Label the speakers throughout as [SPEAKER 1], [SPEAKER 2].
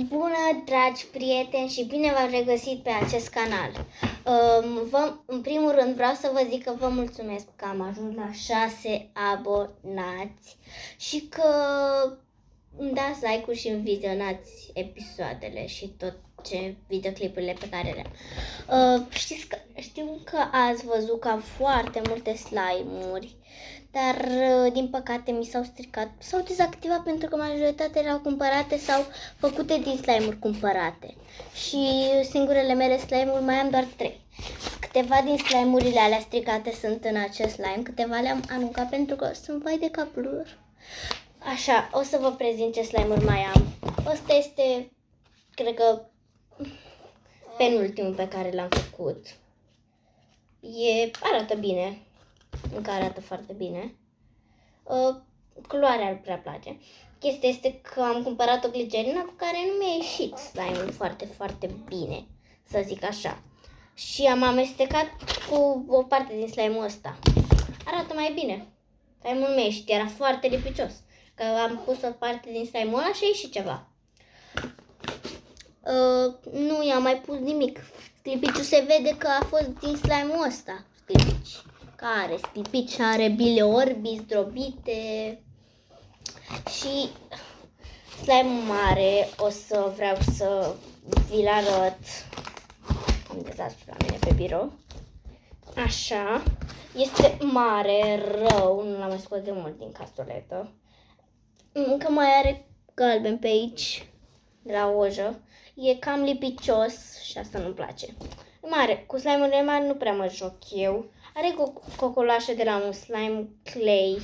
[SPEAKER 1] Bună, dragi prieteni, și bine v-am regăsit pe acest canal. În primul rând vreau să vă zic că vă mulțumesc că am ajuns la 6 abonați și că îmi dați like-uri și îmi vizionați episoadele și tot ce videoclipurile pe care le-am. Știu că ați văzut că am foarte multe slime-uri, dar din păcate mi s-au stricat, s-au dezactivat pentru că majoritatea erau cumpărate sau făcute din slime-uri cumpărate. Și singurele mele slime-uri mai am doar 3. Câteva din slime-urile alea stricate sunt în acest slime, câteva le-am aruncat pentru că sunt vai de capul lor. Așa, o să vă prezint ce slime-uri mai am. Ăsta este, cred că, penultimul pe care l-am făcut. Arată bine, încă arată foarte bine. Culoarea îmi prea place. Chestia este că am cumpărat o glicerină cu care nu mi-a ieșit slime-ul foarte, foarte bine, să zic așa. Și am amestecat cu o parte din slime-ul ăsta. Arată mai bine. Slime-ul nu mi-a ieșit, era foarte lipicios. Că am pus o parte din slime-ul ăla și a ieșit ceva. Nu i-am mai pus nimic. Sclipiciul se vede că a fost din slime-ul ăsta. Sclipici. Care sclipici are bile orbi zdrobite. Și slime-ul mare o să vreau să vi-l arăt. Am dezastru la mine pe birou. Așa. Este mare, rău. Nu l-am mai scos de mult din castoletă. Încă mai are galben pe aici, de la ojă. E cam lipicios și asta nu-mi place. Mare, cu slime-urile mari nu prea mă joc eu. Are cocolașă de la un slime clay,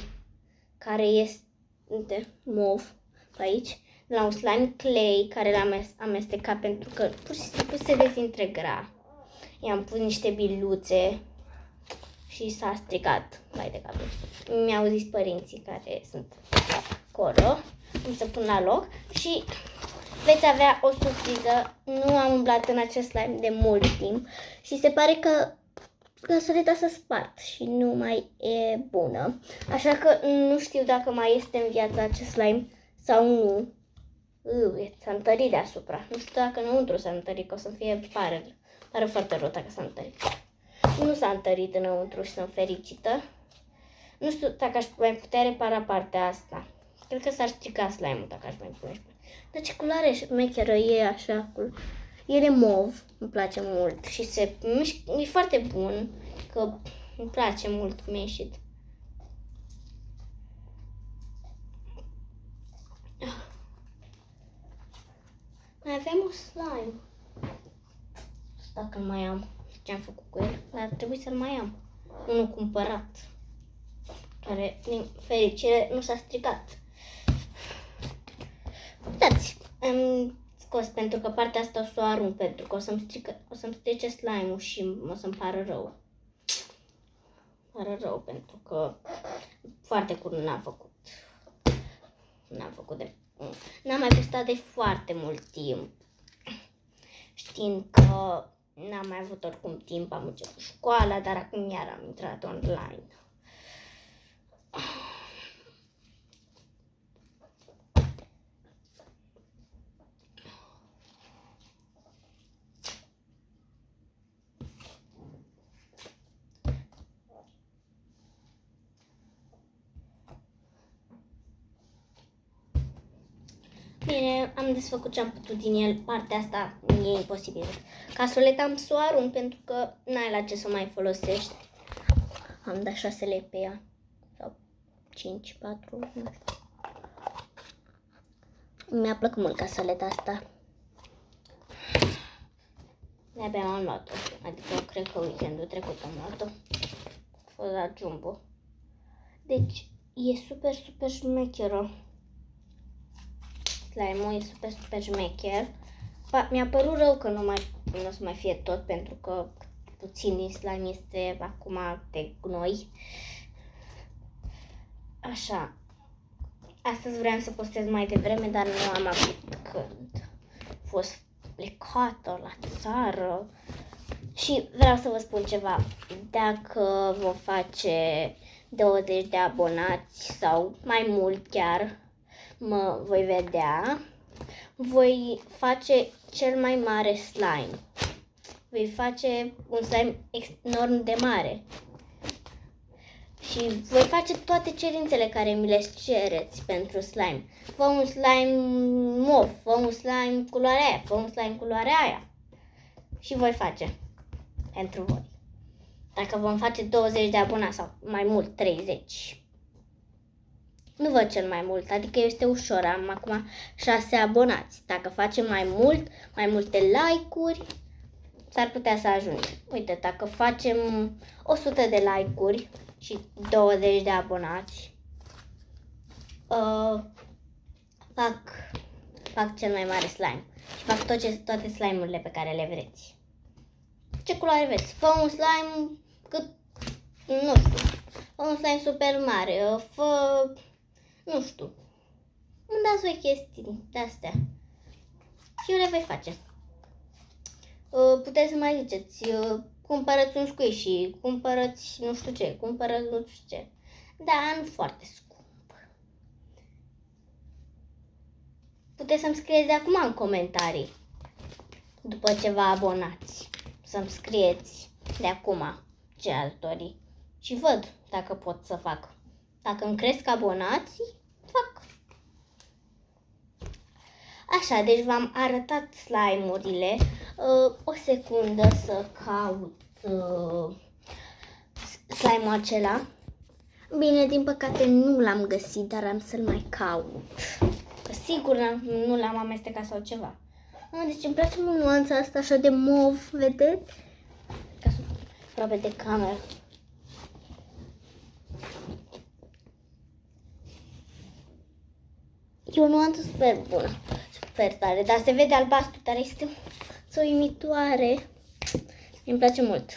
[SPEAKER 1] care este mov pe aici. De la un slime clay care l-am amestecat pentru că pur și simplu se dezintegra. I-am pus niște biluțe și s-a stricat. Vai de capul. Mi-au zis părinții care sunt acolo. Am să pun la loc și veți avea o surpriză. Nu am umblat în acest slime de mult timp și se pare că casoleta s-a spart și nu mai e bună. Așa că nu știu dacă mai este în viață acest slime sau nu. S-a întărit deasupra. Nu știu dacă înăuntru s-a întărit, că o să fie pare foarte rău dacă s-a întărit. Nu s-a întărit înăuntru și sunt fericită. Nu știu dacă aș mai putea repara partea asta. Cred că s-ar strica slime-ul dacă aș mai pune. Dar ce culoare șmecheră e așa. El e mov, îmi place mult și e foarte bun, că îmi place mult cum e ieșit. Mai avem un slime. Dacă îl mai am, ce-am făcut cu el, dar ar trebui să-l mai am. Unul cumpărat, care, din fericire, nu s-a stricat. Uitați, am scos pentru că partea asta o să o arunc, pentru că o să-mi strice slime-ul și o să-mi pară rău. Pară rău pentru că foarte curând n-am mai postat de foarte mult timp. Știind că n-am mai avut oricum timp, am început școala, dar acum iar am intrat online. Bine, am desfăcut ce am putut din el. Partea asta e imposibil. Casoleta am să o arunc pentru că n-ai la ce să mai folosești. Am dat 6 lei pe ea. Sau 5, 4, nu știu. Mi-a plăcut mult casoleta asta. De-abia am luat-o. Adică cred că weekendul trecut am luat-o. A fost la Jumbo. Deci e super, super șmecheră. Slime-ul e super, super șmecher. Mi-a părut rău că nu o să mai fie tot, pentru că puțin din slime este acum de gnoi. Așa. Astăzi vreau să postez mai devreme, dar nu am avut când. A fost plecată la țară. Și vreau să vă spun ceva. Dacă vom face 20 de abonați sau mai mult chiar, mă voi vedea. voi face cel mai mare slime. Voi face un slime enorm de mare. Și voi face toate cerințele care mi le cereți pentru slime. Fă un slime mov, fă un slime culoarea aia, fă un slime culoarea aia. Și voi face pentru voi. Dacă vom face 20 de abonați sau mai mult, 30. Nu văd cel mai mult, adică este ușor, am acum 6 abonați. Dacă facem mai mult, mai multe like-uri, s-ar putea să ajungem. Uite, dacă facem 100 de like-uri și 20 de abonați, fac cel mai mare slime. Și fac toate slime-urile pe care le vreți. Ce culoare vreți? Fă un slime cât, nu știu, fă un slime super mare, nu știu, îmi dați voi chestii de-astea și eu le voi face. Puteți să mai ziceți, cumpărați un squishy, cumpărați nu știu ce, cumpărați nu știu ce. Da, nu foarte scump. Puteți să-mi scrieți de acum în comentarii, după ce vă abonați, să-mi scrieți de acum ce ați dori și văd dacă pot să fac. Dacă îmi cresc abonații, fac. Așa, deci v-am arătat slime-urile. O secundă să caut slime-ul acela. Bine, din păcate nu l-am găsit, dar am să-l mai caut. Sigur nu l-am amestecat sau ceva. Deci îmi place mult nuanța asta așa de mov, vedeți? Ca să aproape de cameră. E o nuanță super bună, super tare, dar se vede albastru, dar este o uimitoare. Îmi place mult.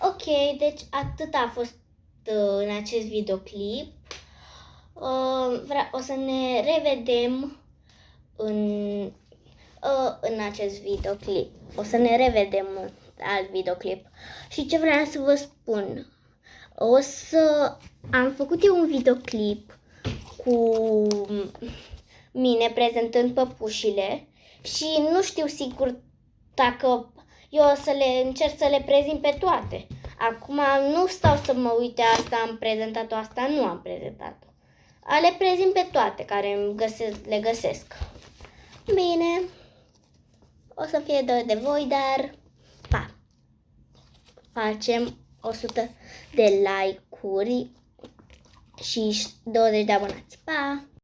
[SPEAKER 1] Ok, deci atât a fost în acest videoclip. O să ne revedem în acest videoclip. O să ne revedem în alt videoclip. Și ce vreau să vă spun, am făcut eu un videoclip cu mine prezentând păpușile și nu știu sigur dacă eu o să le încerc să le prezint pe toate. Acum nu stau să mă uite, asta am prezentat-o, asta nu am prezentat-o. Le prezint pe toate care le găsesc. Bine, o să fie dor de voi, dar pa! Facem 100 de like-uri și 20 de abonați. Pa!